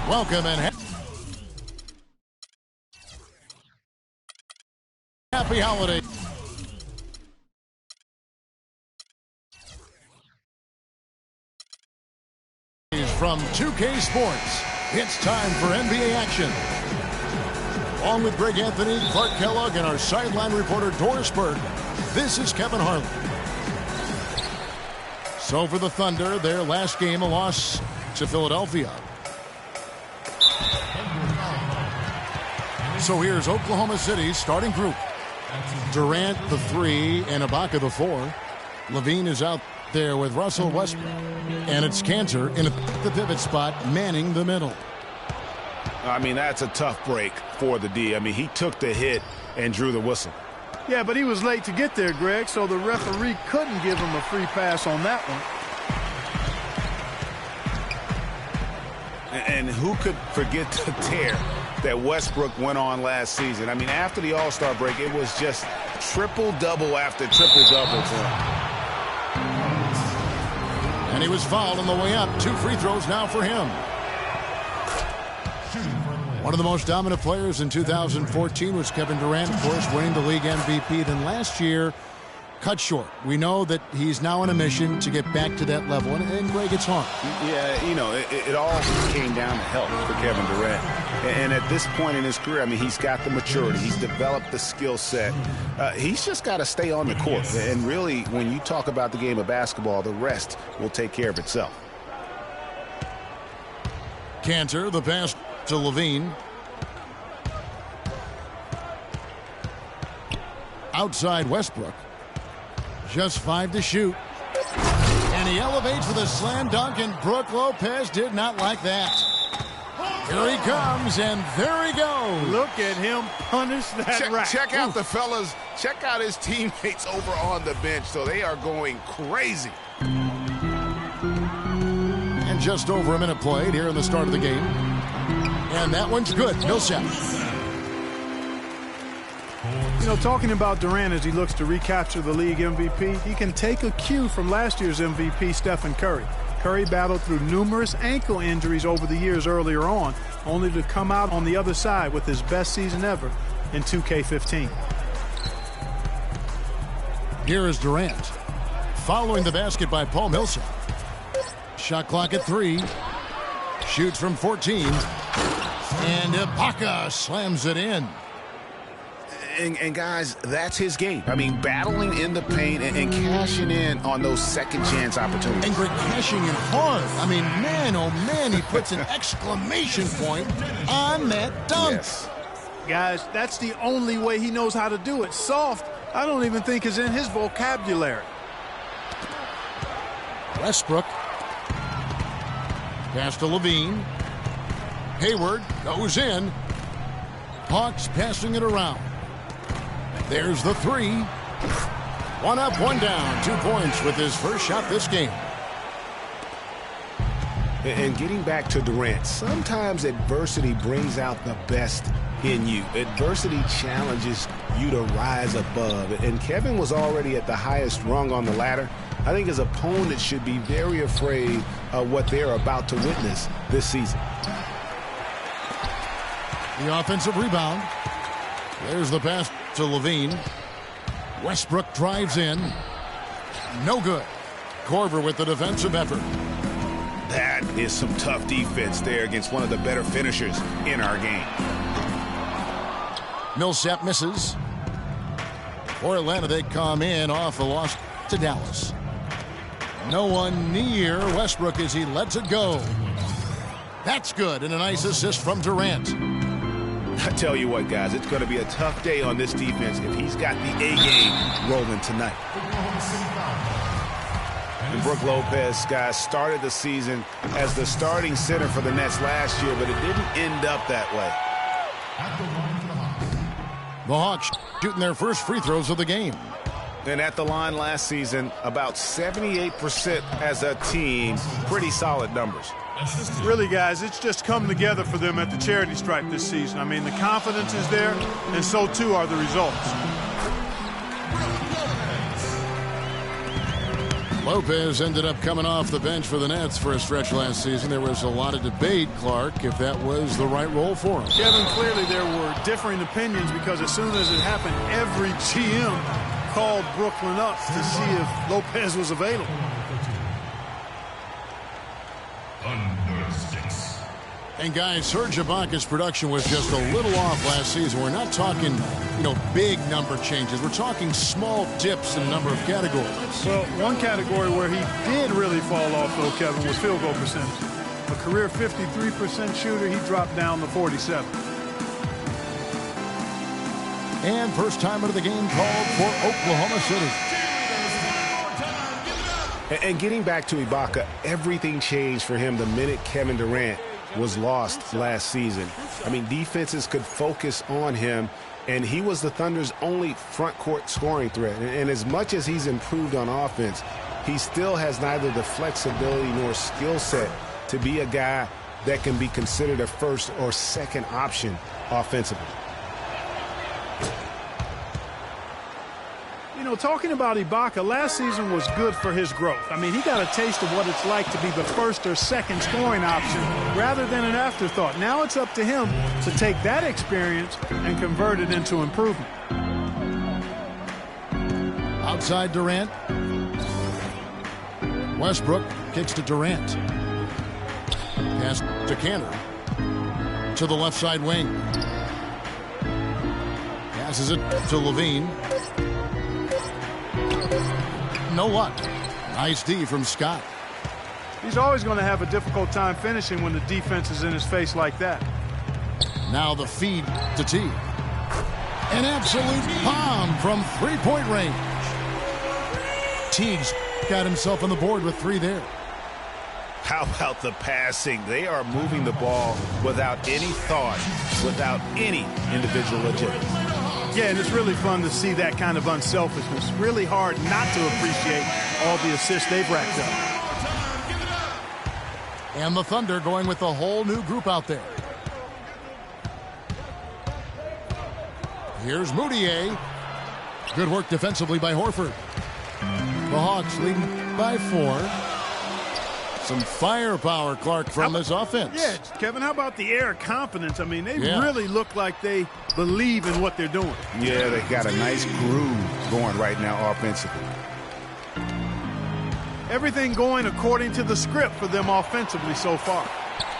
Welcome and happy holiday. From 2K Sports, it's time for NBA action. Along with Greg Anthony, Clark Kellogg, and our sideline reporter Doris Berg, this is Kevin Harlan. So for the Thunder, their last game, a loss to Philadelphia. So here's Oklahoma City's starting group. Durant, the 3, and Ibaka, the 4. Levine is out there with Russell Westbrook. And it's Cantor in the pivot spot, manning the middle. I mean, that's a tough break for the D. I mean, he took the hit and drew the whistle. Yeah, but he was late to get there, Greg, so the referee couldn't give him a free pass on that one. And who could forget the tear that Westbrook went on last season? I mean, after the All-Star break, it was just triple-double after triple-double for him. And he was fouled on the way up. 2 free throws now for him. One of the most dominant players in 2014 was Kevin Durant, of course, winning the league MVP. Then last year, cut short. We know that he's now on a mission to get back to that level. And Greg, it's hard. Yeah, you know, it all came down to health for Kevin Durant. And at this point in his career, I mean, he's got the maturity. He's developed the skill set. He's just got to stay on the court. And really, when you talk about the game of basketball, the rest will take care of itself. Cantor, the pass to Levine. Outside Westbrook. Just 5 to shoot. And he elevates with a slam dunk, and Brook Lopez did not like that. Here he comes, and there he goes. Look at him punish that rack. Check out the fellas. Check out his teammates over on the bench. So they are going crazy. And just over a minute played here in the start of the game. And that one's good. Millsap. You know, talking about Durant as he looks to recapture the league MVP, he can take a cue from last year's MVP, Stephen Curry. Curry battled through numerous ankle injuries over the years earlier on, only to come out on the other side with his best season ever in 2K15. Here is Durant. Following the basket by Paul Millsap. Shot clock at 3. Shoots from 14. And Ibaka slams it in. And guys, that's his game. I mean, battling in the paint and cashing in on those second chance opportunities. And Greg, cashing in hard. I mean, man, oh man, he puts an exclamation point on that dunk. Yes. Guys, that's the only way he knows how to do it. Soft, I don't even think is in his vocabulary. Westbrook. Pass to Levine. Hayward goes in. Hawks passing it around. There's the 3. 1 up, 1 down. 2 points with his first shot this game. And getting back to Durant, sometimes adversity brings out the best in you. Adversity challenges you to rise above. And Kevin was already at the highest rung on the ladder. I think his opponent should be very afraid of what they're about to witness this season. The offensive rebound. There's the pass to Levine. Westbrook drives in. No good. Korver with the defensive effort. That is some tough defense there against one of the better finishers in our game. Millsap misses. For Atlanta, they come in off a loss to Dallas. No one near Westbrook as he lets it go. That's good, and a nice assist from Durant. I tell you what, guys, it's going to be a tough day on this defense if he's got the A-game rolling tonight. And Brook Lopez, guys, started the season as the starting center for the Nets last year, but it didn't end up that way. The Hawks shooting their first free throws of the game. And at the line last season, about 78% as a team. Pretty solid numbers. Really, guys, it's just come together for them at the charity stripe this season. I mean, the confidence is there, and so too are the results. Lopez ended up coming off the bench for the Nets for a stretch last season. There was a lot of debate, Clark, if that was the right role for him. Kevin, clearly there were differing opinions because as soon as it happened, every GM called Brooklyn up to see if Lopez was available. And guys, Serge Ibaka's production was just a little off last season. We're not talking, big number changes. We're talking small dips in a number of categories. Well, one category where he did really fall off, though, Kevin, was field goal percentage. A career 53% shooter, he dropped down to 47. And first time of the game called for Oklahoma City. And getting back to Ibaka, everything changed for him the minute Kevin Durant was lost last season. I mean, defenses could focus on him, and he was the Thunder's only front court scoring threat. And as much as he's improved on offense, he still has neither the flexibility nor skill set to be a guy that can be considered a first or second option offensively. Talking about Ibaka, last season was good for his growth. I mean, he got a taste of what it's like to be the first or second scoring option rather than an afterthought. Now it's up to him to take that experience and convert it into improvement. Outside Durant. Westbrook kicks to Durant. Pass to Canner. To the left side wing. Passes it to Levine. No luck. Nice D from Scott. He's always going to have a difficult time finishing when the defense is in his face like that. Now the feed to T. An absolute bomb from three-point range. Teague's got himself on the board with 3 there. How about the passing? They are moving the ball without any thought, without any individual agility. Yeah, and it's really fun to see that kind of unselfishness. Really hard not to appreciate all the assists they've racked up. And the Thunder going with a whole new group out there. Here's Moutier. Good work defensively by Horford. The Hawks leading by 4. Some firepower, Clark, from this offense. Yeah, Kevin, how about the air of confidence? I mean, they really look like they believe in what they're doing. Yeah, they got a nice groove going right now offensively. Everything going according to the script for them offensively so far.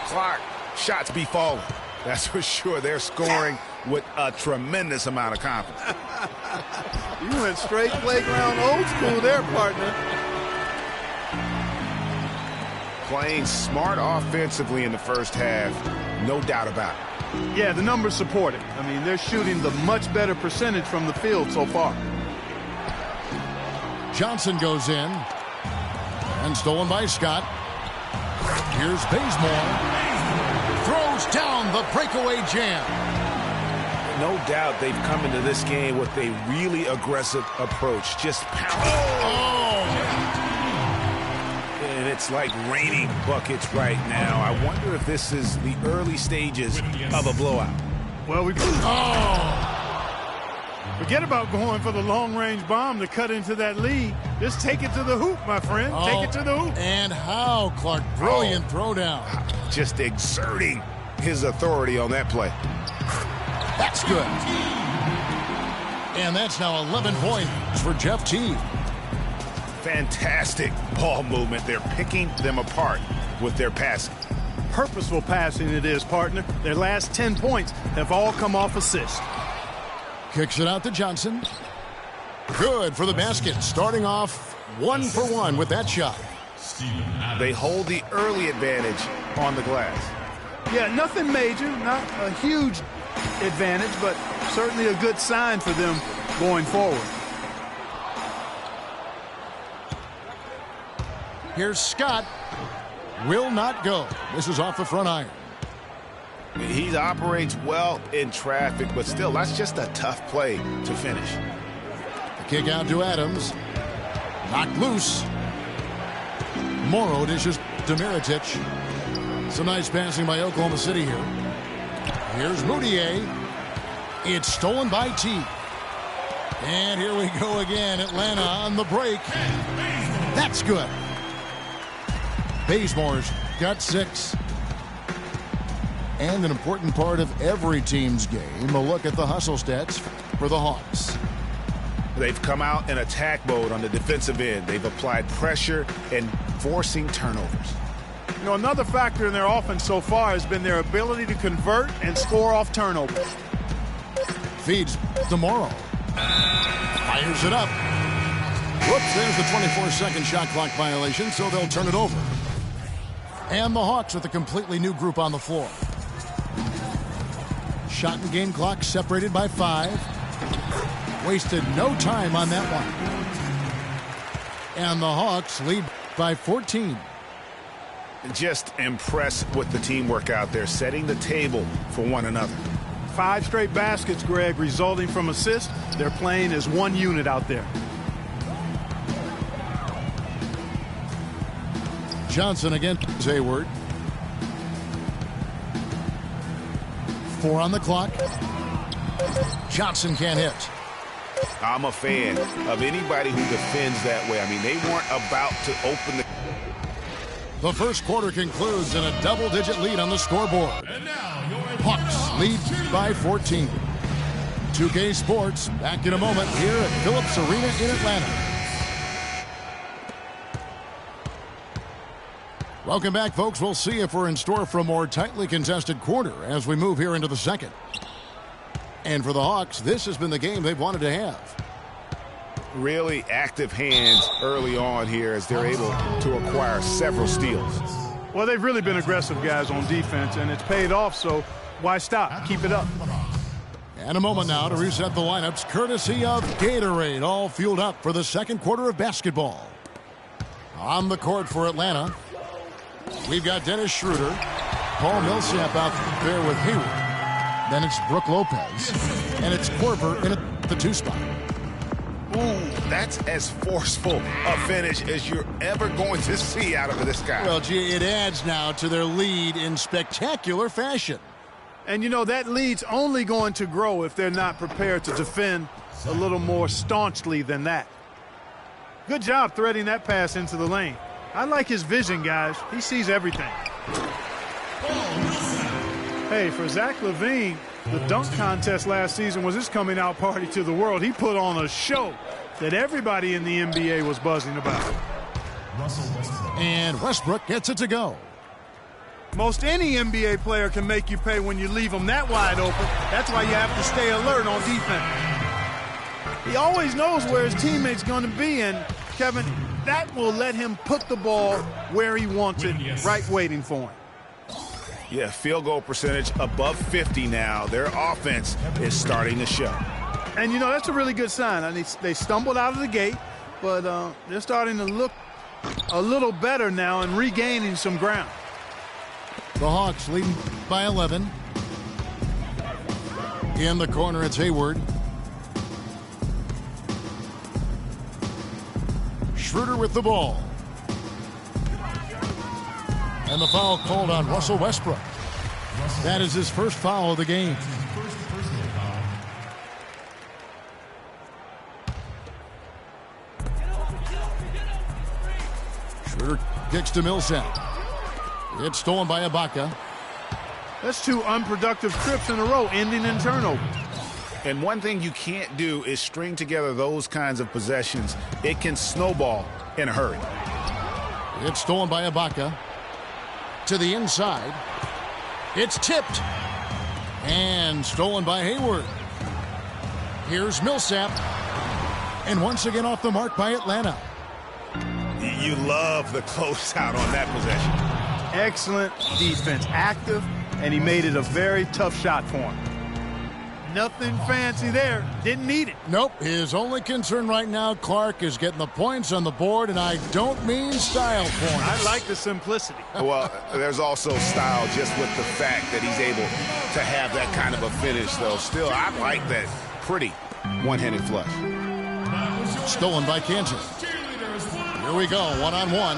Clark, shots be falling. That's for sure. They're scoring with a tremendous amount of confidence. You went straight playground old school there, partner. Playing smart offensively in the first half, no doubt about it. Yeah, the numbers support it. I mean, they're shooting the much better percentage from the field so far. Johnson goes in. And stolen by Scott. Here's Bazemore. Throws down the breakaway jam. No doubt they've come into this game with a really aggressive approach. Just pound. And it's like raining buckets right now. I wonder if this is the early stages of a blowout. Well, forget about going for the long-range bomb to cut into that lead. Just take it to the hoop, my friend. Take it to the hoop. And how, Clark? Brilliant throwdown. Just exerting his authority on that play. That's good. And that's now 11 points for Jeff Teague. Fantastic ball movement. They're picking them apart with their passing. Purposeful passing it is, partner. Their last 10 points have all come off assists. Kicks it out to Johnson. Good for the basket. Starting off 1 for 1 with that shot. They hold the early advantage on the glass. Yeah, nothing major, not a huge advantage, but certainly a good sign for them going forward. Here's Scott. Will not go. This is off the front iron. He operates well in traffic, but still, that's just a tough play to finish. The kick out to Adams. Knocked loose. Morrow dishes to Mirotic. Some nice passing by Oklahoma City here. Here's Moutier. It's stolen by T. And here we go again. Atlanta on the break. That's good. Bazemore's got 6. And an important part of every team's game, a look at the hustle stats for the Hawks. They've come out in attack mode on the defensive end. They've applied pressure and forcing turnovers. You know, another factor in their offense so far has been their ability to convert and score off turnovers. Feeds tomorrow. Fires it up. Whoops, there's the 24-second shot clock violation, so they'll turn it over. And the Hawks with a completely new group on the floor. Shot and game clock separated by 5. Wasted no time on that one. And the Hawks lead by 14. Just impressed with the teamwork out there, setting the table for one another. 5 straight baskets, Greg, resulting from assists. They're playing as one unit out there. Johnson against Hayward. 4 on the clock. Johnson can't hit. I'm a fan of anybody who defends that way. I mean, they weren't about to open the... The first quarter concludes in a double-digit lead on the scoreboard. Hawks lead by 14. 2K Sports back in a moment here at Phillips Arena in Atlanta. Welcome back, folks. We'll see if we're in store for a more tightly contested quarter as we move here into the second. And for the Hawks, this has been the game they've wanted to have. Really active hands early on here as they're able to acquire several steals. Well, they've really been aggressive, guys, on defense, and it's paid off, so why stop? Keep it up. And a moment now to reset the lineups, courtesy of Gatorade, all fueled up for the second quarter of basketball. On the court for Atlanta, we've got Dennis Schroeder, Paul Millsap out there with Hayward. Then it's Brook Lopez, and it's Korver in at the 2 spot. Ooh, that's as forceful a finish as you're ever going to see out of this guy. Well, gee, it adds now to their lead in spectacular fashion. And, you know, that lead's only going to grow if they're not prepared to defend a little more staunchly than that. Good job threading that pass into the lane. I like his vision, guys. He sees everything. Hey, for Zach LaVine, the dunk contest last season was his coming out party to the world. He put on a show that everybody in the NBA was buzzing about. And Westbrook gets it to go. Most any NBA player can make you pay when you leave them that wide open. That's why you have to stay alert on defense. He always knows where his teammate's going to be, and, Kevin, that will let him put the ball where he wants it, right waiting for him. Yeah, field goal percentage above 50 now. Their offense is starting to show. And, you know, that's a really good sign. I mean, they stumbled out of the gate, but they're starting to look a little better now and regaining some ground. The Hawks leading by 11. In the corner, it's Hayward. Schroeder with the ball. And the foul called on Russell Westbrook. That is his first foul of the game. Schroeder kicks to Millsap. It's stolen by Ibaka. That's 2 unproductive trips in a row, ending in turnover. And one thing you can't do is string together those kinds of possessions. It can snowball in a hurry. It's stolen by Ibaka. To the inside. It's tipped. And stolen by Hayward. Here's Millsap. And once again off the mark by Atlanta. You love the closeout on that possession. Excellent defense. Active, and he made it a very tough shot for him. Nothing fancy there. Didn't need it. Nope. His only concern right now, Clark, is getting the points on the board, and I don't mean style points. I like the simplicity. Well, there's also style just with the fact that he's able to have that kind of a finish, though. Still, I like that pretty one-handed flush. Stolen by Kansas. Here we go, one-on-one.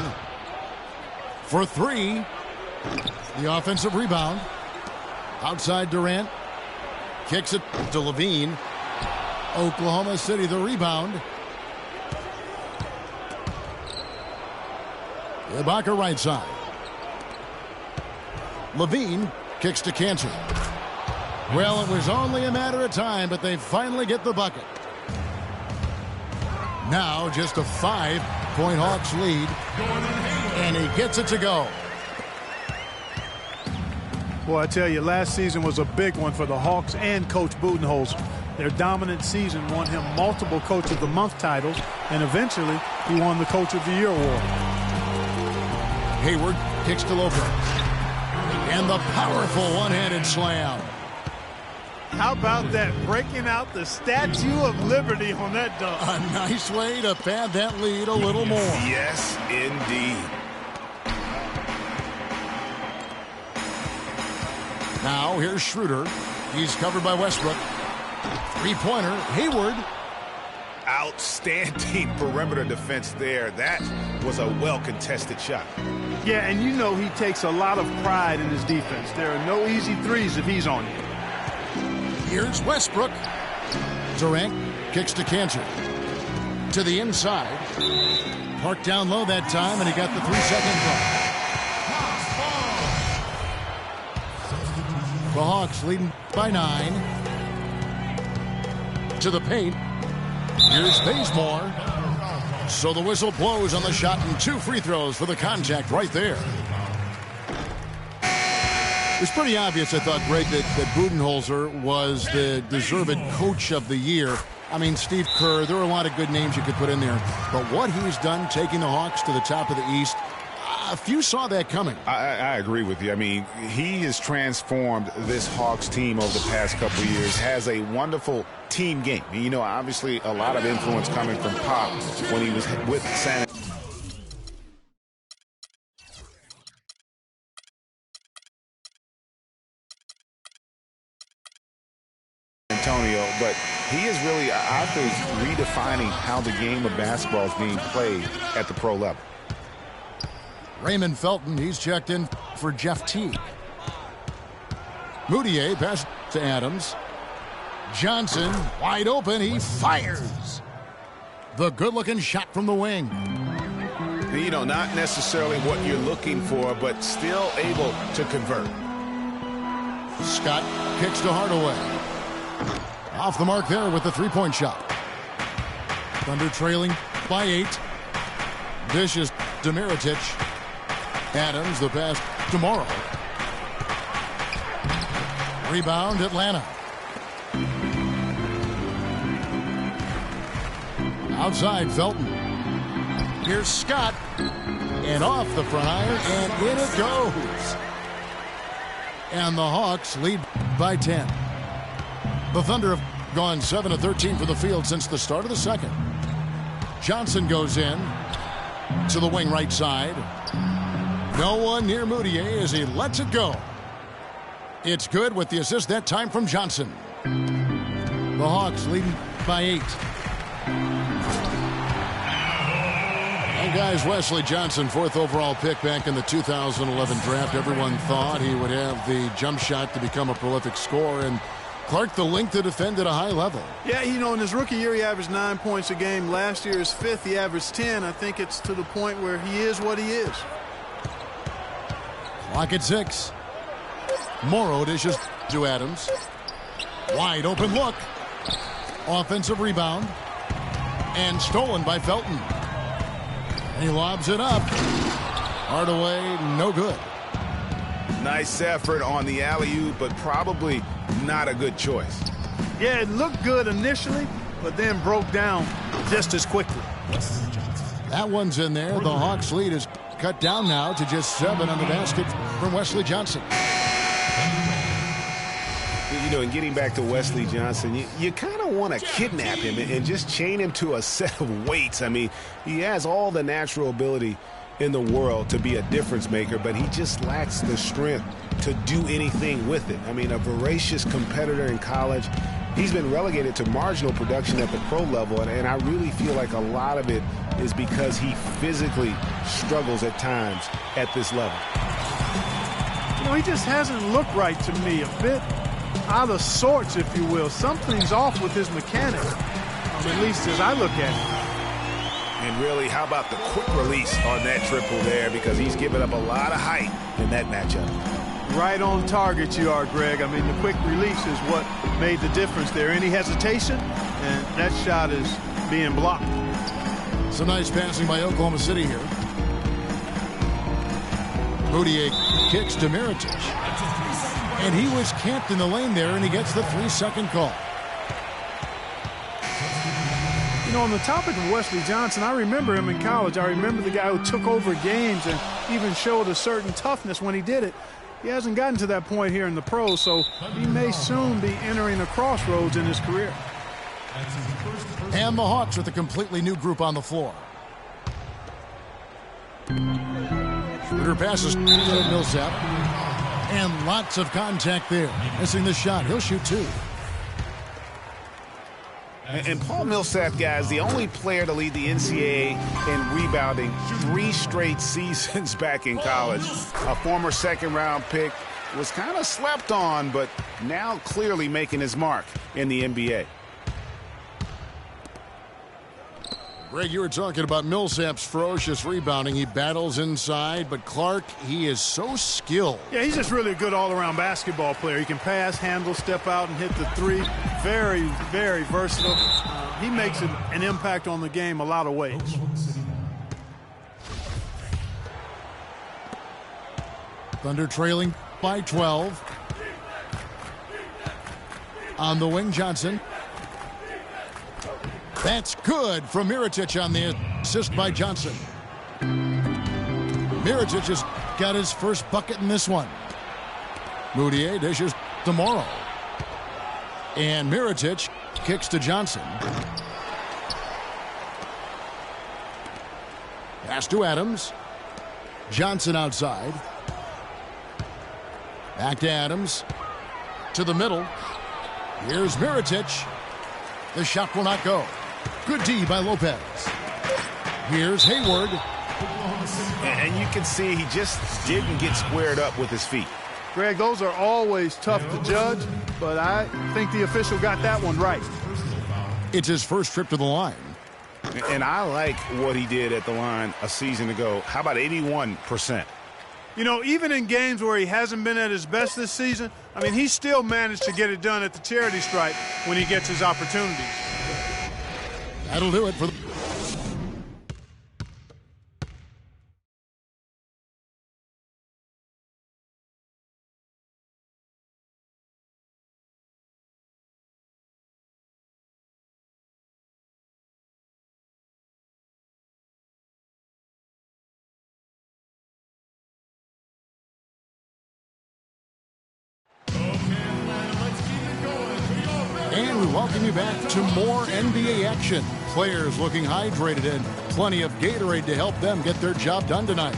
For 3. The offensive rebound. Outside Durant. Kicks it to Levine. Oklahoma City the rebound. Ibaka right side. Levine kicks to Cantor. Well, it was only a matter of time, but they finally get the bucket. Now just a 5-point Hawks lead, and he gets it to go. Boy, I tell you, last season was a big one for the Hawks and Coach Budenholzer. Their dominant season won him multiple Coach of the Month titles, and eventually he won the Coach of the Year award. Hayward kicks to Lopez. And the powerful one-handed slam. How about that, breaking out the Statue of Liberty on that dunk? A nice way to pad that lead a little more. Yes, indeed. Now here's Schroeder. He's covered by Westbrook. Three-pointer, Hayward. Outstanding perimeter defense there. That was a well-contested shot. Yeah, and you know he takes a lot of pride in his defense. There are no easy threes if he's on you. Here's Westbrook. Durant kicks to Cantor. To the inside. Parked down low that time, and he got the 3-second call. The Hawks leading by 9. To the paint. Here's Bazemore. So the whistle blows on the shot, and 2 free throws for the contact right there. It was pretty obvious, I thought, Greg, that Budenholzer was the deserved Coach of the Year. I mean, Steve Kerr, there were a lot of good names you could put in there. But what he's done, taking the Hawks to the top of the East, a few saw that coming. I agree with you. I mean, he has transformed this Hawks team over the past couple of years, has a wonderful team game. You know, obviously a lot of influence coming from Pop when he was with San Antonio, but he is really, I think, redefining how the game of basketball is being played at the pro level. Raymond Felton, he's checked in for Jeff Teague. Moutier passes to Adams. Johnson, wide open, he fires. The good-looking shot from the wing. You know, not necessarily what you're looking for, but still able to convert. Scott kicks to Hardaway. Off the mark there with the three-point shot. Thunder trailing by 8. Dishes to Mirotic. Adams, the pass tomorrow. Rebound, Atlanta. Outside, Felton. Here's Scott. And off the front iron, and in it goes. And the Hawks lead by 10. The Thunder have gone 7 of 13 from the field since the start of the second. Johnson goes in to the wing right side. No one near Moutier as he lets it go. It's good with the assist that time from Johnson. The Hawks leading by 8. And guys, Wesley Johnson, 4th overall pick back in the 2011 draft. Everyone thought he would have the jump shot to become a prolific scorer, and Clark, the length to defend at a high level. Yeah, you know, in his rookie year, he averaged 9 points a game. Last year, his 5th, he averaged 10. I think it's to the point where he is what he is. Clock at 6. Morrow dishes to Adams. Wide open look. Offensive rebound. And stolen by Felton. And he lobs it up. Hardaway, no good. Nice effort on the alley-oop, but probably not a good choice. Yeah, it looked good initially, but then broke down just as quickly. That one's in there. The Hawks lead is cut down now to just 7 on the basket from Wesley Johnson. You know, and getting back to Wesley Johnson, you kind of want to kidnap him and just chain him to a set of weights. I mean, he has all the natural ability in the world to be a difference maker, but he just lacks the strength to do anything with it. I mean, a voracious competitor in college. He's been relegated to marginal production at the pro level, and I really feel like a lot of it is because he physically struggles at times at this level. You know, he just hasn't looked right to me. A bit out of sorts, if you will. Something's off with his mechanics, at least as I look at it. And really, how about the quick release on that triple there, because he's given up a lot of height in that matchup. Right on target you are, Greg. I mean, the quick release is what made the difference there. Any hesitation, and that shot is being blocked. Some nice passing by Oklahoma City here. Moutier kicks to Mirotic. And he was camped in the lane there, and he gets the 3-second call. You know, on the topic of Wesley Johnson, I remember him in college. I remember the guy who took over games and even showed a certain toughness when he did it. He hasn't gotten to that point here in the pros, so he may soon be entering a crossroads in his career. And the Hawks with a completely new group on the floor. Schroeder passes to Millsap. And lots of contact there. Missing the shot. He'll shoot 2. And Paul Millsap, guys, the only player to lead the NCAA in rebounding 3 straight seasons back in college. A former second-round pick, was kind of slept on, but now clearly making his mark in the NBA. Greg, you were talking about Millsap's ferocious rebounding. He battles inside, but Clark, he is so skilled. Yeah, he's just really a good all-around basketball player. He can pass, handle, step out, and hit the 3. Very, very versatile. He makes an impact on the game a lot of ways. Thunder trailing by 12. On the wing, Johnson. That's good from Mirotic on the assist by Johnson. Mirotic has got his first bucket in this one. Moutier dishes to Morrow. And Mirotic kicks to Johnson. Pass to Adams. Johnson outside. Back to Adams. To the middle. Here's Mirotic. The shot will not go. Good D by Lopez. Here's Hayward. And you can see he just didn't get squared up with his feet. Greg, those are always tough to judge, but I think the official got that one right. It's his first trip to the line. And I like what he did at the line a season ago. How about 81%? You know, even in games where he hasn't been at his best this season, I mean, he still managed to get it done at the charity stripe when he gets his opportunities. That'll do it for the... And we welcome you back to more NBA action. Players looking hydrated and plenty of Gatorade to help them get their job done tonight.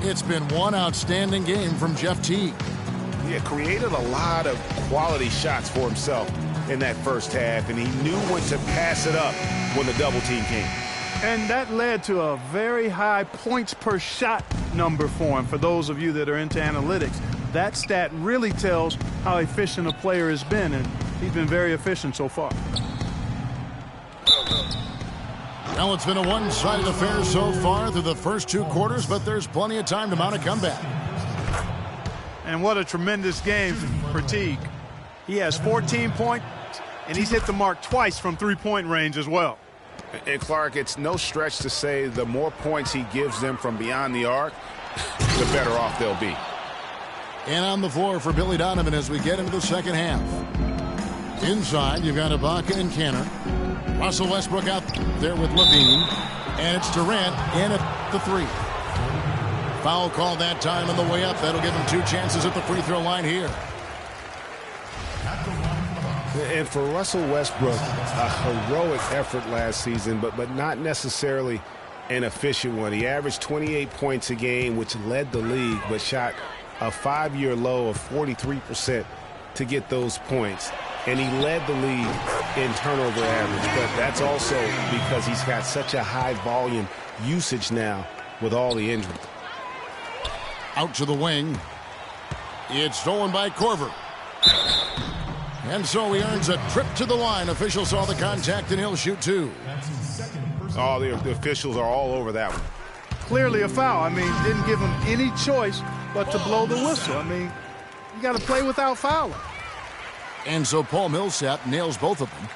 It's been one outstanding game from Jeff Teague. He created a lot of quality shots for himself in that first half, and he knew when to pass it up when the double team came. And that led to a very high points per shot number for him. For those of you that are into analytics, that stat really tells how efficient a player has been, and he's been very efficient so far. Well, it's been a one-sided affair so far through the first 2 quarters, but there's plenty of time to mount a comeback. And what a tremendous game for Teague. He has 14 points, and he's hit the mark twice from 3-point range as well. And Clark, it's no stretch to say the more points he gives them from beyond the arc, the better off they'll be. And on the floor for Billy Donovan as we get into the second half. Inside, you've got Ibaka and Canner. Russell Westbrook out there with Levine. And it's Durant in at the 3. Foul call that time on the way up. That'll give him 2 chances at the free throw line here. And for Russell Westbrook, a heroic effort last season, but not necessarily an efficient one. He averaged 28 points a game, which led the league, but shot a 5-year low of 43% to get those points. And he led the league in turnover average, but that's also because he's got such a high volume usage now with all the injuries. Out to the wing. It's stolen by Korver. And so he earns a trip to the line. Officials saw the contact, and he'll shoot 2. Oh, the officials are all over that one. Clearly a foul. I mean, didn't give him any choice but to blow the whistle. I mean, you got to play without fouling. And so Paul Millsap nails both of them.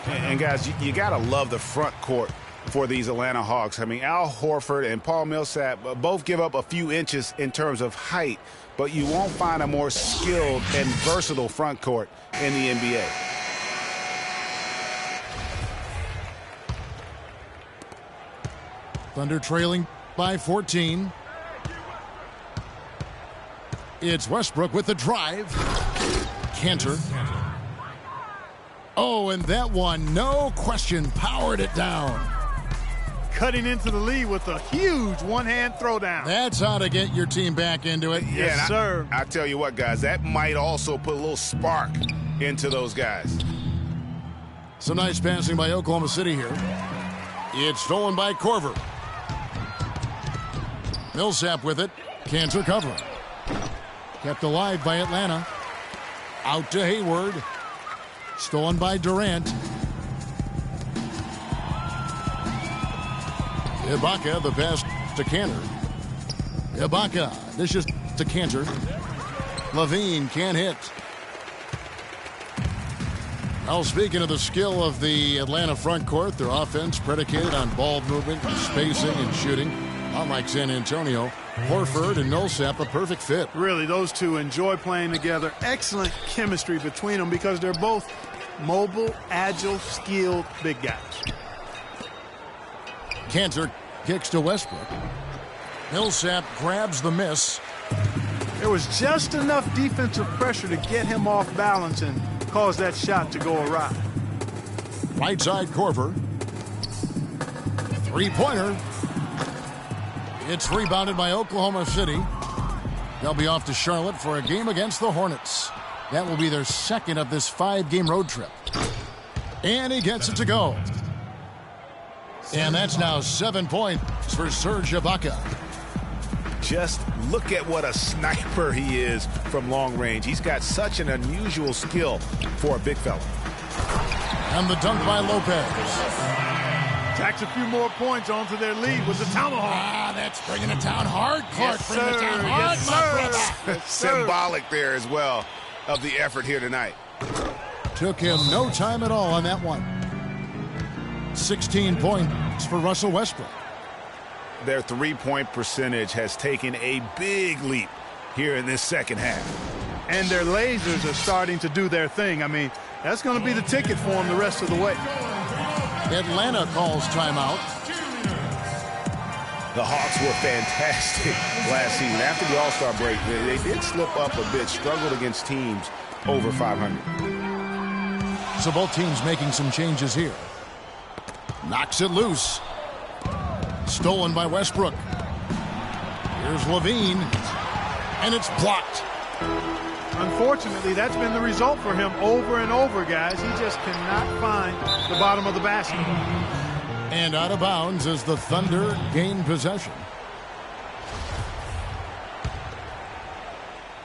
And guys, you got to love the front court for these Atlanta Hawks. I mean, Al Horford and Paul Millsap both give up a few inches in terms of height, but you won't find a more skilled and versatile front court in the NBA. Thunder trailing by 14. It's Westbrook with the drive. Cantor. Oh, and that one, no question, powered it down. Cutting into the lead with a huge one-hand throwdown. That's how to get your team back into it. Yes, sir. I tell you what, guys, that might also put a little spark into those guys. Some nice passing by Oklahoma City here. It's stolen by Korver. Millsap with it. Cantor covering. Kept alive by Atlanta. Out to Hayward. Stolen by Durant. Ibaka, the pass to Cantor. Ibaka dishes to Cantor. Levine can't hit. Well, speaking of the skill of the Atlanta front court, their offense predicated on ball movement, and spacing, and shooting. Unlike San Antonio, Horford and Millsap a perfect fit. Really, those two enjoy playing together. Excellent chemistry between them because they're both mobile, agile, skilled big guys. Cantor kicks to Westbrook. Millsap grabs the miss. There was just enough defensive pressure to get him off balance and cause that shot to go awry. Right side Korver. Three-pointer. It's rebounded by Oklahoma City. They'll be off to Charlotte for a game against the Hornets. That will be their second of this 5-game road trip. And he gets it to go. And that's now 7 points for Serge Ibaka. Just look at what a sniper he is from long range. He's got such an unusual skill for a big fella. And the dunk by Lopez. Tacks a few more points onto their lead with the tomahawk. That's bringing it down hard, Clark. Yes, bringing it down hard, yes, my brother. Yes, sir. Symbolic there as well of the effort here tonight. Took him no time at all on that one. 16 points for Russell Westbrook. Their three-point percentage has taken a big leap here in this second half. And their lasers are starting to do their thing. I mean, that's going to be the ticket for them the rest of the way. Atlanta calls timeout. The Hawks were fantastic last season. After the All-Star break, they did slip up a bit, struggled against teams over 500. So both teams making some changes here. Knocks it loose. Stolen by Westbrook. Here's Levine. And it's blocked. Unfortunately, that's been the result for him over and over, guys. He just cannot find the bottom of the basket. And out of bounds as the Thunder gain possession.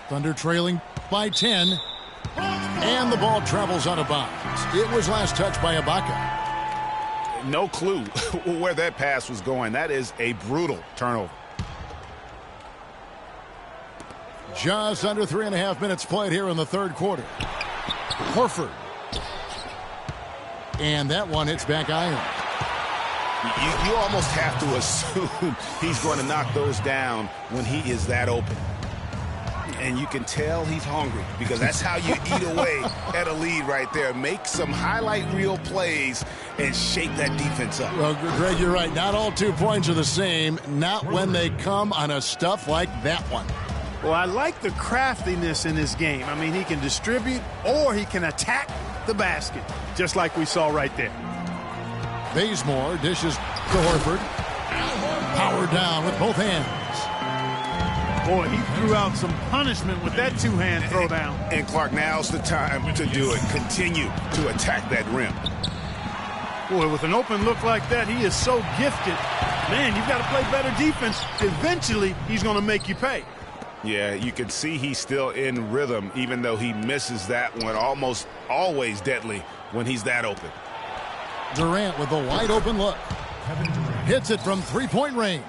Thunder trailing by 10. And the ball travels out of bounds. It was last touched by Ibaka. No clue where that pass was going. That is a brutal turnover. Just under 3.5 minutes played here in the third quarter. Horford. And that one hits back iron. You almost have to assume he's going to knock those down when he is that open. And you can tell he's hungry because that's how you eat away at a lead right there. Make some highlight reel plays and shake that defense up. Well, Greg, you're right. Not all 2 points are the same. Not when they come on a stuff like that one. Well, I like the craftiness in his game. I mean, he can distribute or he can attack the basket, just like we saw right there. Bazemore dishes to Horford. Powered down with both hands. Boy, he threw out some punishment with that two-hand throwdown. And Clark, now's the time to do it. Continue to attack that rim. Boy, with an open look like that, he is so gifted. Man, you've got to play better defense. Eventually, he's going to make you pay. Yeah, you can see he's still in rhythm, even though he misses that one. Almost always deadly when he's that open. Durant with a wide open look. Hits it from three-point range.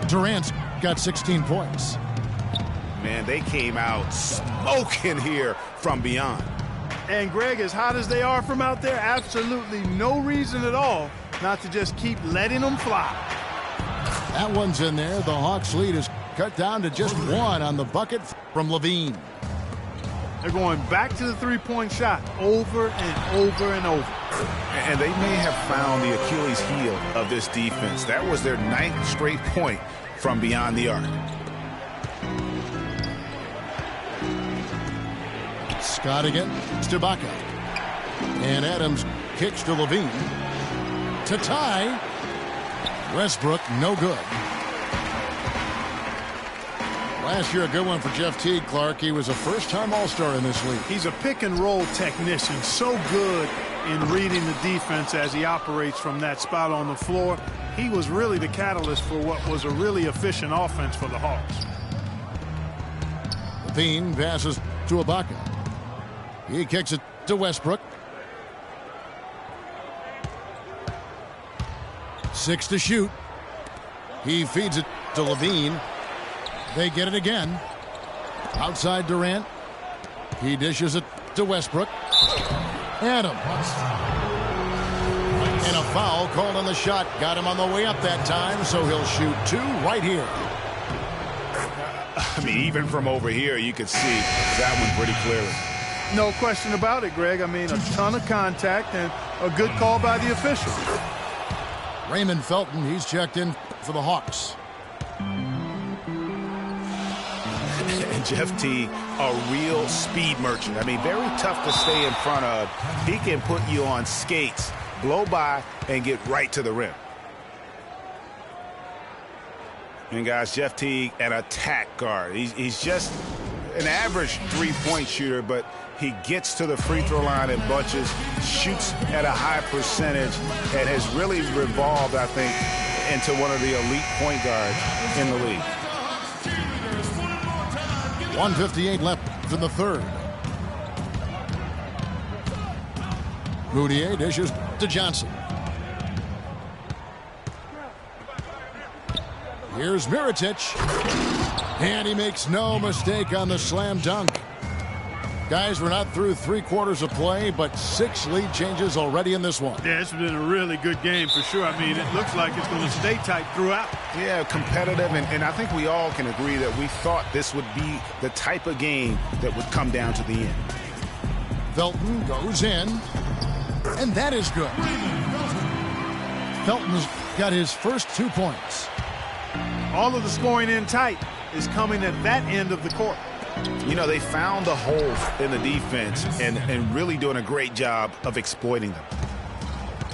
Durant's got 16 points. Man, they came out smoking here from beyond. And Greg, as hot as they are from out there, absolutely no reason at all not to just keep letting them fly. That one's in there. The Hawks lead is cut down to just one on the bucket from Levine. They're going back to the three-point shot over and over and over. And they may have found the Achilles heel of this defense. That was their 9th straight point from beyond the arc. Scott again to Baca. And Adams kicks to Levine. To tie. Westbrook, no good. Last year, a good one for Jeff Teague, Clark. He was a first-time All-Star in this league. He's a pick-and-roll technician, so good in reading the defense as he operates from that spot on the floor. He was really the catalyst for what was a really efficient offense for the Hawks. Levine passes to Ibaka. He kicks it to Westbrook. 6 to shoot. He feeds it to Levine. They get it again. Outside Durant. He dishes it to Westbrook. Adams. And a foul called on the shot. Got him on the way up that time, so he'll shoot 2 right here. I mean, even from over here, you could see that one pretty clearly. No question about it, Greg. I mean, a ton of contact and a good call by the official. Raymond Felton, he's checked in for the Hawks. And Jeff Teague, a real speed merchant. I mean, very tough to stay in front of. He can put you on skates, blow by, and get right to the rim. And guys, Jeff Teague, an attack guard. He's just an average three-point shooter, but he gets to the free throw line in bunches, shoots at a high percentage, and has really revolved, I think, into one of the elite point guards in the league. 1:58 left in the third. Moutier dishes to Johnson. Here's Mirotic. And he makes no mistake on the slam dunk. Guys, we're not through 3/4 of play, but 6 lead changes already in this one. Yeah, it's been a really good game for sure. I mean, it looks like it's going to stay tight throughout. Yeah, competitive, and I think we all can agree that we thought this would be the type of game that would come down to the end. Felton goes in, and that is good. Felton's got his first 2 points. All of the scoring in tight is coming at that end of the court. You know, they found the holes in the defense and really doing a great job of exploiting them.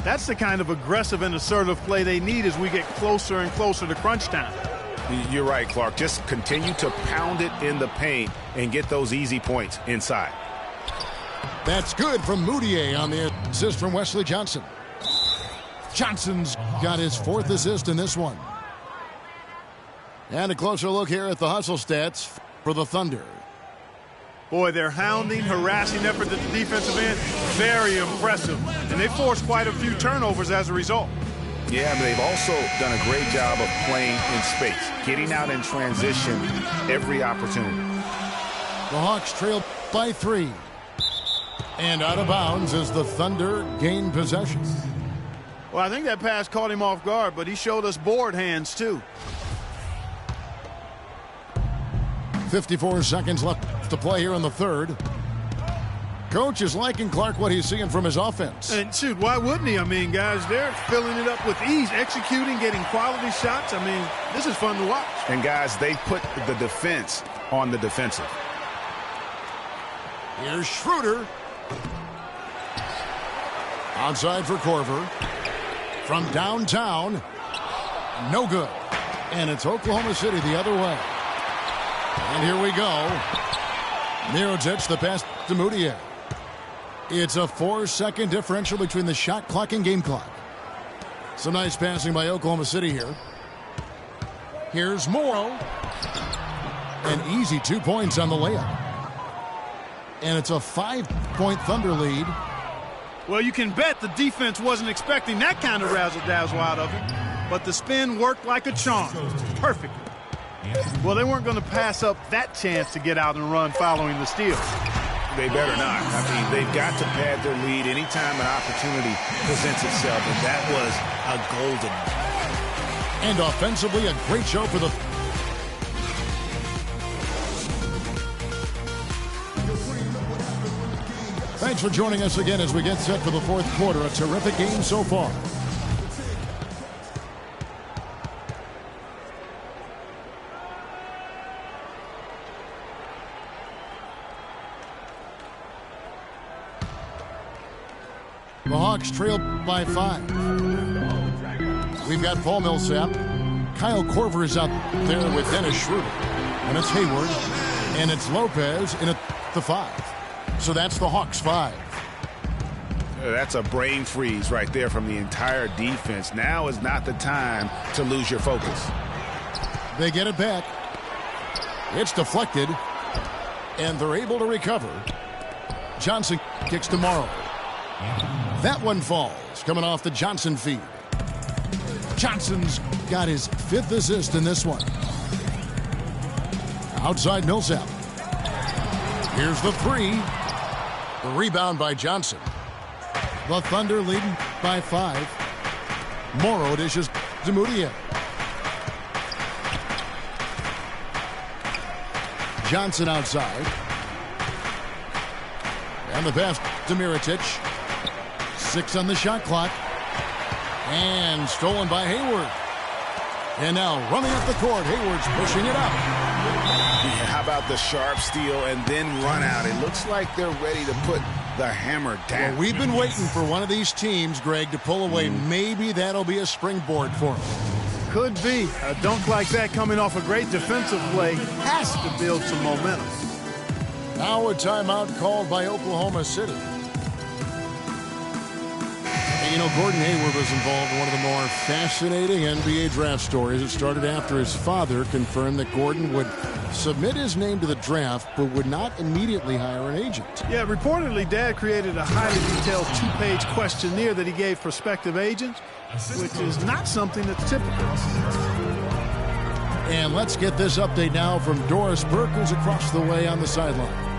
That's the kind of aggressive and assertive play they need as we get closer and closer to crunch time. You're right, Clark. Just continue to pound it in the paint and get those easy points inside. That's good from Moutier on the assist from Wesley Johnson. Johnson's got his 4th assist in this one. And a closer look here at the hustle stats for the Thunder. Boy, their hounding, harassing effort at the defensive end, very impressive. And they forced quite a few turnovers as a result. Yeah, but they've also done a great job of playing in space, getting out in transition every opportunity. The Hawks trail by 3. And out of bounds as the Thunder gain possession. Well, I think that pass caught him off guard, but he showed us board hands, too. 54 seconds left to play here in the third. Coach is liking Clark what he's seeing from his offense. And shoot, why wouldn't he? I mean, guys, they're filling it up with ease, executing, getting quality shots. I mean, this is fun to watch. And guys, they put the defense on the defensive. Here's Schroeder. Outside for Korver. From downtown. No good. And it's Oklahoma City the other way. And here we go. Mirotic, the pass to Moutier. It's a 4-second differential between the shot clock and game clock. Some nice passing by Oklahoma City here. Here's Morrow. An easy 2 points on the layup. And it's a 5-point Thunder lead. Well, you can bet the defense wasn't expecting that kind of razzle-dazzle out of him. But the spin worked like a charm. Perfectly. Well, they weren't going to pass up that chance to get out and run following the steal. They better not. I mean, they've got to pad their lead anytime an opportunity presents itself, and that was a golden one. And offensively, a great show for the... Thanks for joining us again as we get set for the fourth quarter. A terrific game so far. The Hawks trail by 5. We've got Paul Millsap. Kyle Korver is out there with Dennis Schroeder. And it's Hayward. And it's Lopez in at the 5. So that's the Hawks 5. That's a brain freeze right there from the entire defense. Now is not the time to lose your focus. They get it back. It's deflected. And they're able to recover. Johnson kicks to Morrow. That one falls, coming off the Johnson feed. Johnson's got his 5th assist in this one. Outside Millsap. Here's the 3. The rebound by Johnson. The Thunder leading by 5. Morrow dishes to Moutier. Johnson outside. And the pass to Mirotic. 6 on the shot clock. And stolen by Hayward. And now running up the court, Hayward's pushing it up. Yeah, how about the sharp steal and then run out? It looks like they're ready to put the hammer down. Well, we've been waiting for one of these teams, Greg, to pull away. Maybe that'll be a springboard for them. Could be. A dunk like that coming off a great defensive play has to build some momentum. Now a timeout called by Oklahoma City. And you know, Gordon Hayward was involved in one of the more fascinating NBA draft stories. It started after his father confirmed that Gordon would submit his name to the draft, but would not immediately hire an agent. Yeah, reportedly, Dad created a highly detailed 2-page questionnaire that he gave prospective agents, which is not something that's typical. And let's get this update now from Doris Burke, who's across the way on the sideline.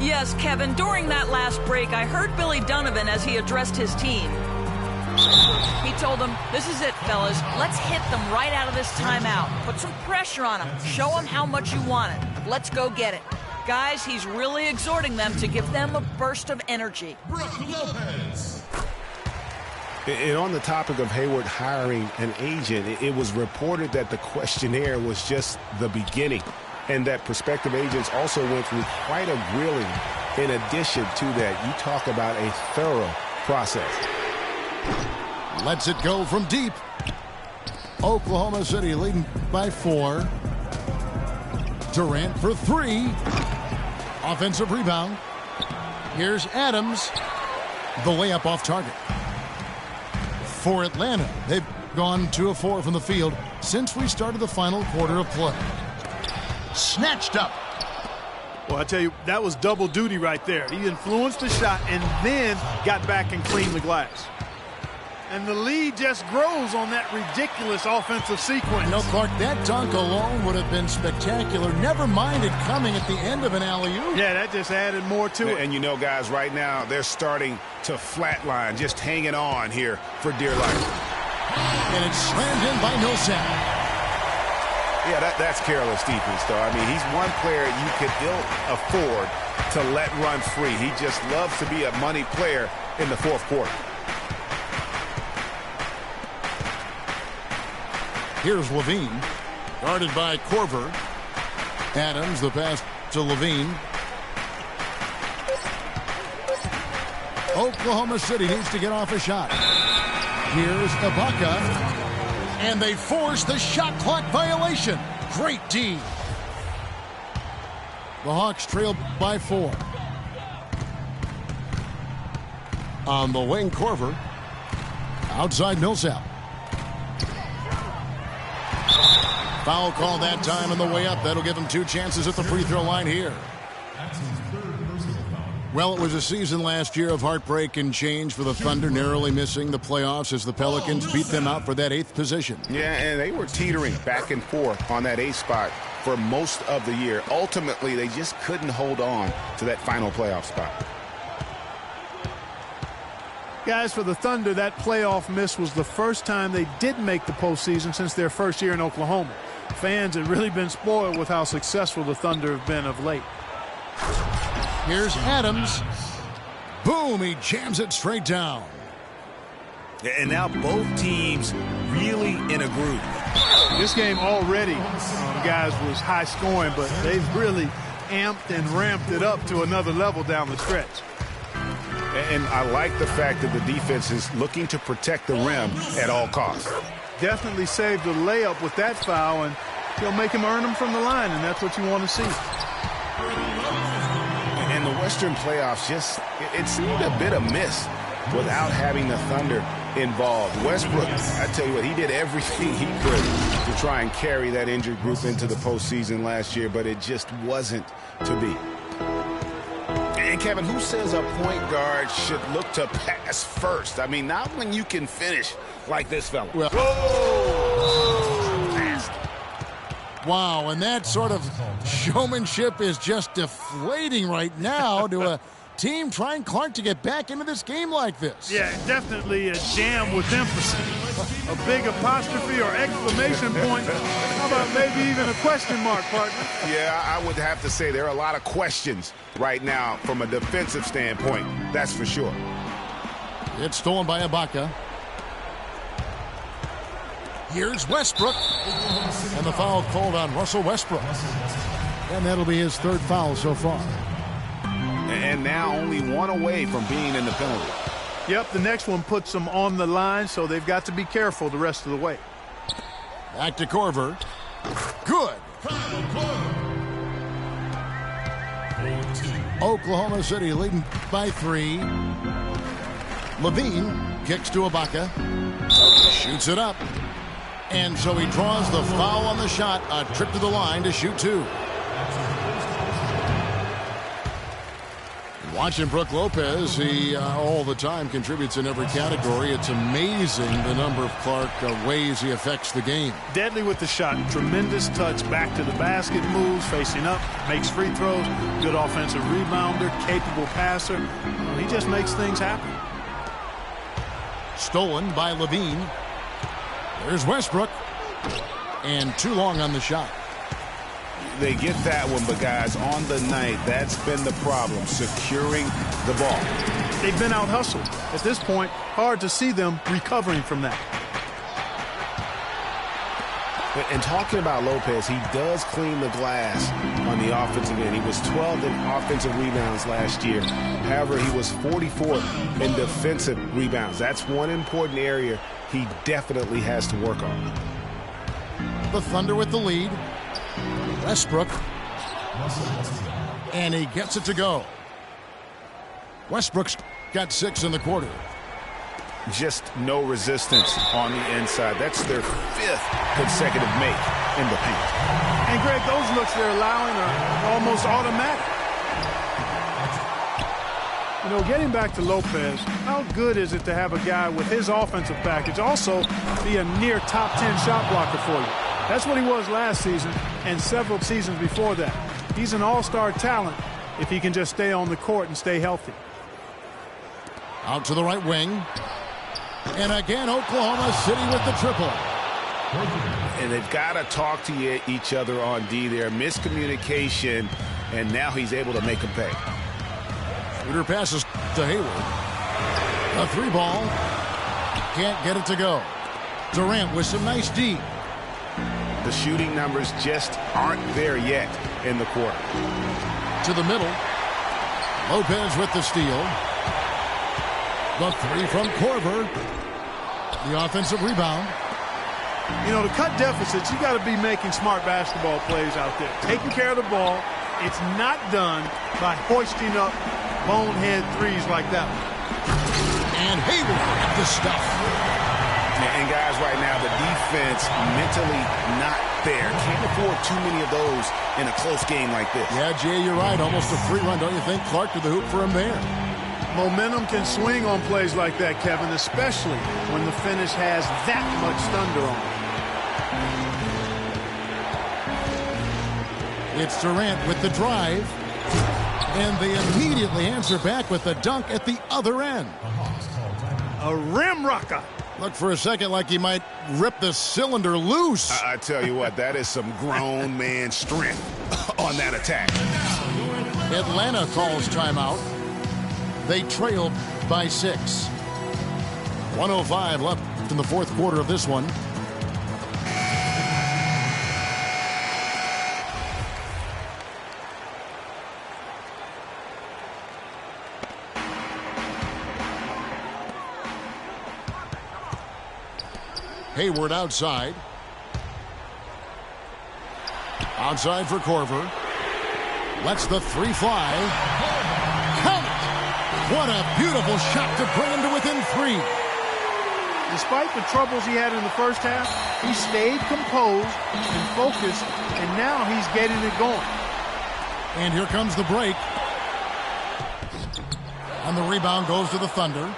Yes, Kevin, during that last break, I heard Billy Donovan as he addressed his team. He told them, "This is it, fellas. Let's hit them right out of this timeout. Put some pressure on them. Show them how much you want it. Let's go get it." Guys, he's really exhorting them to give them a burst of energy. And on the topic of Hayward hiring an agent, it was reported that the questionnaire was just the beginning, and that prospective agents also went through quite a grilling. In addition to that, you talk about a thorough process. Lets it go from deep. Oklahoma City leading by 4. Durant for 3. Offensive rebound. Here's Adams. The layup off target. For Atlanta, they've gone 2 of 4 from the field since we started the final quarter of play. Snatched up. Well, I tell you, that was double duty right there. He influenced the shot and then got back and cleaned the glass. And the lead just grows on that ridiculous offensive sequence. You know, Clark, that dunk alone would have been spectacular. Never mind it coming at the end of an alley-oop. Yeah, that just added more to it. And you know, guys, right now, they're starting to flatline, just hanging on here for dear life. And it's slammed in by Millsap. Yeah, that's careless defense, though. I mean, he's one player you could ill afford to let run free. He just loves to be a money player in the fourth quarter. Here's Levine, guarded by Korver. Adams, the pass to Levine. Oklahoma City needs to get off a shot. Here's Ibaka. And they force the shot clock violation. Great D. The Hawks trail by 4. On the wing, Korver. Outside Millsap. Foul call that time on the way up. That'll give him 2 chances at the free throw line here. Well, it was a season last year of heartbreak and change for the Thunder, narrowly missing the playoffs as the Pelicans beat them out for that 8th position. Yeah, and they were teetering back and forth on that 8th spot for most of the year. Ultimately, they just couldn't hold on to that final playoff spot. Guys, for the Thunder, that playoff miss was the first time they didn't make the postseason since their first year in Oklahoma. Fans had really been spoiled with how successful the Thunder have been of late. Here's Adams. Boom, he jams it straight down. And now both teams really in a groove. This game already, guys, was high scoring, but they've really amped and ramped it up to another level down the stretch. And I like the fact that the defense is looking to protect the rim at all costs. Definitely saved a layup with that foul, and he'll make him earn them from the line, and that's what you want to see. And the Western playoffs it seemed a bit amiss without having the Thunder involved. Westbrook, I tell you what, he did everything he could to try and carry that injured group into the postseason last year, but it just wasn't to be. And Kevin, who says a point guard should look to pass first? I mean, not when you can finish like this fella. Well, whoa! Fast. Wow, and that sort of showmanship is just deflating right now to a team trying Clark to get back into this game like this. Yeah, definitely a jam with emphasis. A big apostrophe or exclamation point. How about maybe even a question mark, partner? Yeah, I would have to say there are a lot of questions right now from a defensive standpoint. That's for sure. It's stolen by Ibaka. Here's Westbrook. And the foul called on Russell Westbrook. And that'll be his 3rd foul so far. And now only 1 away from being in the penalty. Yep, the next one puts them on the line, so they've got to be careful the rest of the way. Back to Korver. Good. Oklahoma City leading by 3. Levine kicks to Ibaka. Shoots it up. And so he draws the foul on the shot. A trip to the line to shoot 2. Watching Brook Lopez, he all the time contributes in every category. It's amazing the number of Clark ways he affects the game. Deadly with the shot. Tremendous touch. Back to the basket moves, facing up, makes free throws. Good offensive rebounder, capable passer. He just makes things happen. Stolen by Levine. There's Westbrook. And too long on the shot. They get that one, but guys, on the night, that's been the problem, securing the ball. They've been out-hustled. At this point, hard to see them recovering from that. And talking about Lopez, he does clean the glass on the offensive end. He was 12th in offensive rebounds last year. However, he was 44th in defensive rebounds. That's one important area he definitely has to work on. The Thunder with the lead. Westbrook. And he gets it to go. Westbrook's got 6 in the quarter. Just no resistance on the inside. That's their 5th consecutive make in the paint. And Greg, those looks they're allowing are almost automatic. You know, getting back to Lopez, how good is it to have a guy with his offensive package also be a near top 10 shot blocker for you? That's what he was last season and several seasons before that. He's an all-star talent if he can just stay on the court and stay healthy. Out to the right wing. And again, Oklahoma City with the triple. And they've got to talk to each other on D there. Miscommunication, and now he's able to make them pay. Shooter passes to Hayward. A 3-ball. Can't get it to go. Durant with some nice D. The shooting numbers just aren't there yet in the quarter. To the middle. Lopez with the steal. The 3 from Korver. The offensive rebound. You know, to cut deficits, you got to be making smart basketball plays out there. Taking care of the ball. It's not done by hoisting up bonehead threes like that one. And Hayward at the stuff. And guys, right now, the defense mentally not there. Can't afford too many of those in a close game like this. Yeah, Jay, you're right. Almost a free run, don't you think? Clark to the hoop for him there. Momentum can swing on plays like that, Kevin, especially when the finish has that much thunder on it. It's Durant with the drive. And they immediately answer back with the dunk at the other end. A rim rocker. Looked for a second like he might rip the cylinder loose. I tell you what, that is some grown man strength on that attack. Atlanta calls timeout. They trail by 6. 1:05 left in the fourth quarter of this one. Hayward outside. Outside for Korver. Lets the three fly. Count it! What a beautiful shot to bring him to within 3. Despite the troubles he had in the first half, he stayed composed and focused, and now he's getting it going. And here comes the break. And the rebound goes to the Thunder.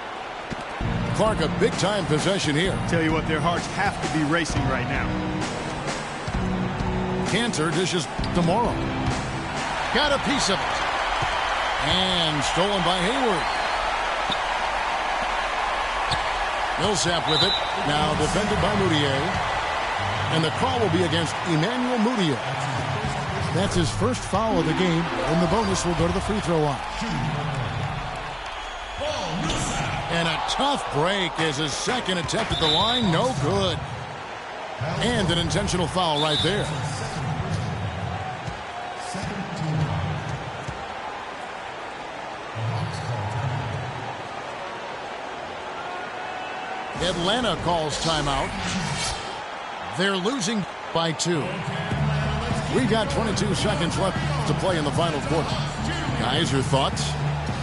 Clark, a big-time possession here. Tell you what, their hearts have to be racing right now. Cantor dishes to Morrow. Got a piece of it. And stolen by Hayward. Millsap with it. Now defended by Moutier. And the call will be against Emmanuel Moutier. That's his first foul of the game. And the bonus will go to the free throw line. And a tough break as his second attempt at the line. No good. And an intentional foul right there. Atlanta calls timeout. They're losing by 2. We got 22 seconds left to play in the final quarter. Guys, your thoughts?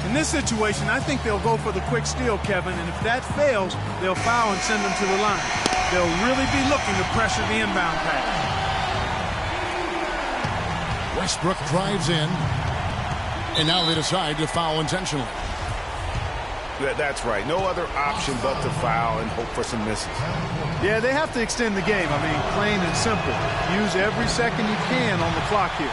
In this situation, I think they'll go for the quick steal, Kevin, and if that fails, they'll foul and send them to the line. They'll really be looking to pressure the inbound pass. Westbrook drives in, and now they decide to foul intentionally. That's right. No other option but to foul and hope for some misses. Yeah, they have to extend the game. I mean, plain and simple. Use every second you can on the clock here.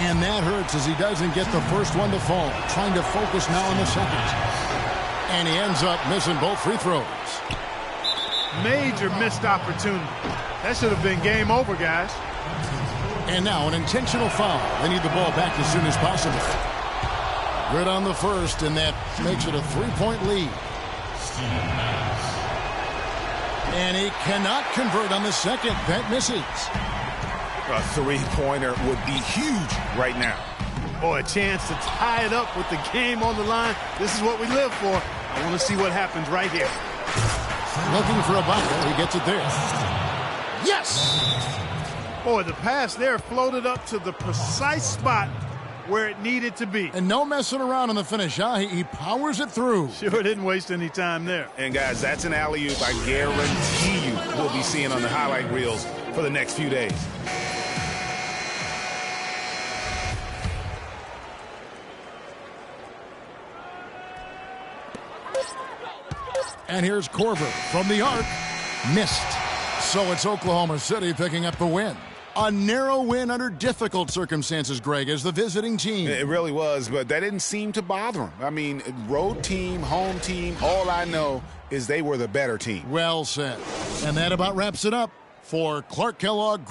And that hurts as he doesn't get the first one to fall. Trying to focus now on the second. And he ends up missing both free throws. Major missed opportunity. That should have been game over, guys. And now an intentional foul. They need the ball back as soon as possible. Good on the first, and that makes it a 3-point lead. And he cannot convert on the second. That misses. A three-pointer would be huge right now. Boy, a chance to tie it up with the game on the line. This is what we live for. I want to see what happens right here. Looking for a bucket. He gets it there. Yes! Boy, the pass there floated up to the precise spot where it needed to be. And no messing around in the finish, huh? He powers it through. Sure didn't waste any time there. And, guys, that's an alley-oop I guarantee you we'll be seeing on the highlight reels for the next few days. And here's Korver from the arc. Missed. So it's Oklahoma City picking up the win. A narrow win under difficult circumstances, Greg, as the visiting team. It really was, but that didn't seem to bother them. I mean, road team, home team, all I know is they were the better team. Well said. And that about wraps it up for Clark Kellogg.